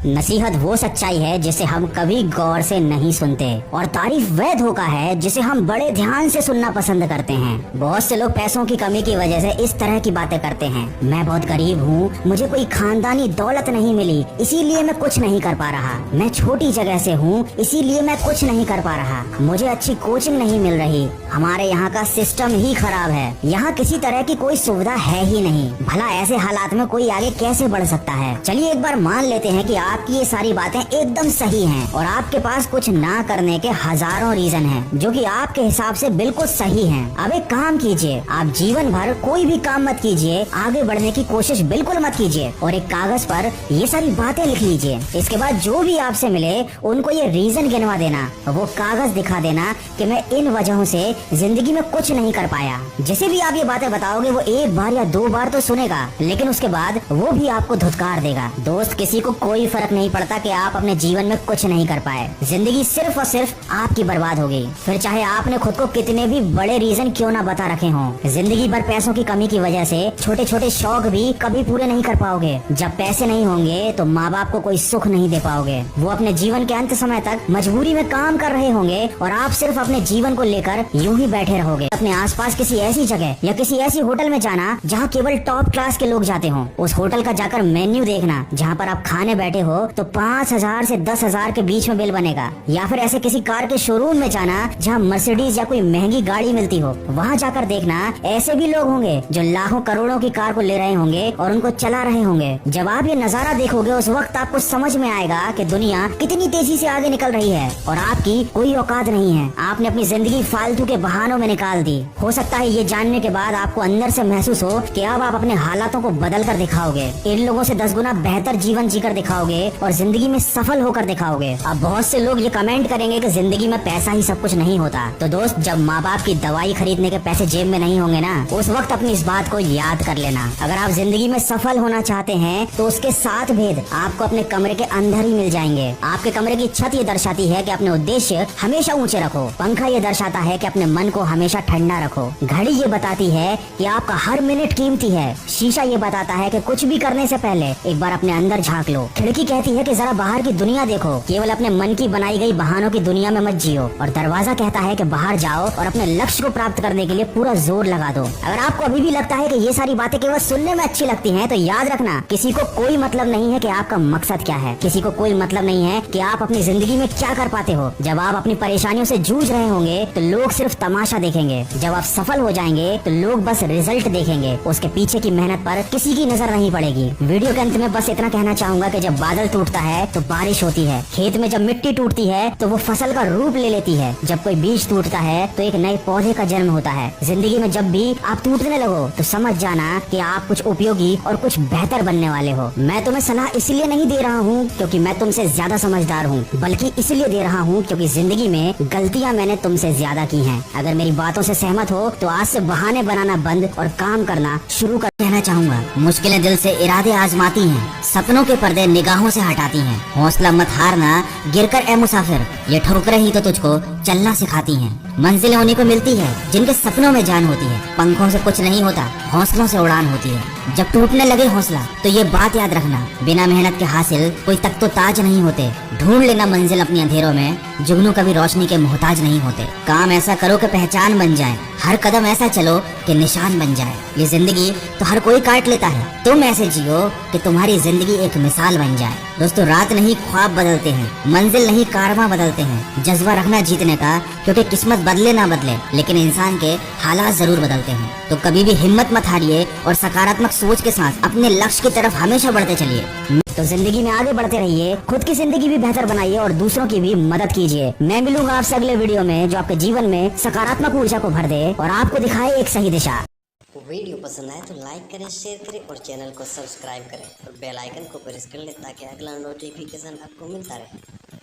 नसीहत वो सच्चाई है जिसे हम कभी गौर से नहीं सुनते, और तारीफ वह धोखा है जिसे हम बड़े ध्यान से सुनना पसंद करते हैं। बहुत से लोग पैसों की कमी की वजह से इस तरह की बातें करते हैं। मैं बहुत गरीब हूँ, मुझे कोई खानदानी दौलत नहीं मिली, इसीलिए मैं कुछ नहीं कर पा रहा। मैं छोटी जगह से हूँ, इसीलिए मैं कुछ नहीं कर पा रहा। मुझे अच्छी कोचिंग नहीं मिल रही, हमारे यहाँ का सिस्टम ही खराब है, यहाँ किसी तरह की कोई सुविधा है ही नहीं। भला ऐसे हालात में कोई आगे कैसे बढ़ सकता है? चलिए एक बार मान लेते हैं कि आपकी ये सारी बातें एकदम सही हैं और आपके पास कुछ ना करने के हजारों रीजन हैं जो कि आपके हिसाब से बिल्कुल सही हैं। अब एक काम कीजिए, आप जीवन भर कोई भी काम मत कीजिए, आगे बढ़ने की कोशिश बिल्कुल मत कीजिए और एक कागज पर ये सारी बातें लिख लीजिए। इसके बाद जो भी आपसे मिले उनको ये रीजन गिनवा देना, वो कागज दिखा देना कि मैं इन वजहों से जिंदगी में कुछ नहीं कर पाया। जिसे भी आप ये बातें बताओगे वो एक बार या दो बार तो सुनेगा, लेकिन उसके बाद वो भी आपको धुतकार देगा। दोस्त, किसी को कोई फर्क नहीं पड़ता कि आप अपने जीवन में कुछ नहीं कर पाए, जिंदगी सिर्फ और सिर्फ आपकी बर्बाद हो गई। फिर चाहे आपने खुद को कितने भी बड़े रीजन क्यों ना बता रखे हों, जिंदगी भर पैसों की कमी की वजह से छोटे छोटे शौक भी कभी पूरे नहीं कर पाओगे। जब पैसे नहीं होंगे तो माँ बाप को कोई सुख नहीं दे पाओगे, वो अपने जीवन के अंत समय तक मजबूरी में काम कर रहे होंगे और आप सिर्फ अपने जीवन को लेकर यूं ही बैठे रहोगे। अपने आसपास किसी ऐसी जगह या किसी ऐसी होटल में जाना जहाँ केवल टॉप क्लास के लोग जाते हों। उस होटल का जाकर मेन्यू देखना जहाँ पर आप खाने बैठे हो तो 5,000 से 10,000 के बीच में बिल बनेगा। या फिर ऐसे किसी कार के शोरूम में जाना जहाँ मर्सिडीज या कोई महंगी गाड़ी मिलती हो, वहाँ जाकर देखना ऐसे भी लोग होंगे जो लाखों करोड़ों की कार को ले रहे होंगे और उनको चला रहे होंगे। जब आप ये नजारा देखोगे उस वक्त आपको समझ में आएगा कि दुनिया कितनी तेजी से आगे निकल रही है और आपकी कोई औकात नहीं है। आपने अपनी जिंदगी फालतू के बहानों में निकाल दी। हो सकता है ये जानने के बाद आपको अंदर से महसूस हो कि अब आप अपने हालातों को बदल कर दिखाओगे, इन लोगों से 10 गुना बेहतर जीवन जीकर दिखाओगे और जिंदगी में सफल होकर दिखाओगे। अब बहुत से लोग ये कमेंट करेंगे कि जिंदगी में पैसा ही सब कुछ नहीं होता। तो दोस्त, जब माँ बाप की दवाई खरीदने के पैसे जेब में नहीं होंगे ना, उस वक्त अपनी इस बात को याद कर लेना। अगर आप जिंदगी में सफल होना चाहते हैं तो उसके 7 भेद आपको अपने कमरे के अंदर ही मिल जाएंगे। आपके कमरे की छत ये दर्शाती है कि अपने उद्देश्य हमेशा ऊंचे रखो, पंखा ये दर्शाता है कि अपने मन को हमेशा ठंडा रखो, घड़ी ये बताती है कि आपका हर मिनट कीमती है, शीशा ये बताता है कि कुछ भी करने से पहले एक बार अपने अंदर झांक लो, खिड़की कहती है कि जरा बाहर की दुनिया देखो, केवल अपने मन की बनाई गई बहानों की दुनिया में मत जियो, और दरवाजा कहता है कि बाहर जाओ और अपने लक्ष्य को प्राप्त करने के लिए पूरा जोर लगा दो। अगर आपको अभी भी लगता है कि ये सारी बातें केवल सुनने में अच्छी लगती हैं, तो याद रखना, किसी को कोई मतलब नहीं है कि आपका मकसद क्या है, किसी को कोई मतलब नहीं है कि आप अपनी जिंदगी में क्या कर पाते हो। जब आप अपनी परेशानियों से जूझ रहे होंगे तो लोग सिर्फ तमाशा देखेंगे, जब आप सफल हो जाएंगे तो लोग बस रिजल्ट देखेंगे, उसके पीछे की मेहनत पर किसी की नजर नहीं पड़ेगी। वीडियो के अंत में बस इतना कहना चाहूंगा कि जब बादल टूटता है तो बारिश होती है, खेत में जब मिट्टी टूटती है तो वो फसल का रूप ले लेती है, जब कोई बीज टूटता है तो एक नए पौधे का जन्म होता है। जिंदगी में जब भी आप टूटने लगो तो समझ जाना कि आप कुछ उपयोगी और कुछ बेहतर बनने वाले हो। मैं तुम्हें सलाह इसलिए नहीं दे रहा हूँ क्योंकि मैं तुमसे ज्यादा समझदार हूँ, बल्कि इसलिए दे रहा हूँ क्योंकि जिंदगी में गलतियाँ मैंने तुमसे ज्यादा की हैं। अगर मेरी बातों से सहमत हो तो आज से बहाने बनाना बंद और काम करना शुरू कर। कहना चाहूँगा, मुश्किलें दिल से इरादे आजमाती हैं, सपनों के पर्दे निगाहों से हटाती हैं। हौसला मत हारना, गिरकर ए मुसाफिर, ये ठोकरें ही तो तुझको चलना सिखाती हैं। मंजिलें उन्हीं को मिलती है जिनके सपनों में जान होती है। पंखों से कुछ नहीं होता, हौसलों से उड़ान होती है। जब टूटने लगे हौसला तो ये बात याद रखना, बिना मेहनत के हासिल कोई तख्त तो ताज नहीं होते। ढूंढ लेना मंजिल अपनी अंधेरों में, जुगनू कभी रोशनी के मोहताज नहीं होते। काम ऐसा करो कि पहचान बन जाए, हर कदम ऐसा चलो कि निशान बन जाए। ये जिंदगी तो हर कोई काट लेता है, तुम ऐसे जियो कि तुम्हारी जिंदगी एक मिसाल बन जाए। दोस्तों, रात नहीं ख्वाब बदलते हैं, मंजिल नहीं कारवां बदलते हैं। जज्बा रखना जीतने का, क्योंकि किस्मत बदले ना बदले लेकिन इंसान के हालात जरूर बदलते हैं। तो कभी भी हिम्मत मत हारिए और सकारात्मक सोच के साथ अपने लक्ष्य की तरफ हमेशा बढ़ते चलिए। तो जिंदगी में आगे बढ़ते रहिए, खुद की जिंदगी भी बेहतर बनाइए और दूसरों की भी मदद कीजिए। मैं मिलूंगा आपसे अगले वीडियो में जो आपके जीवन में सकारात्मक ऊर्जा को भर दे और आपको दिखाए एक सही दिशा। वीडियो पसंद आए तो लाइक करें, शेयर करें और चैनल को सब्सक्राइब करें और बेल आइकन को प्रेस कर लें ताकि अगला नोटिफिकेशन आपको मिलता रहे।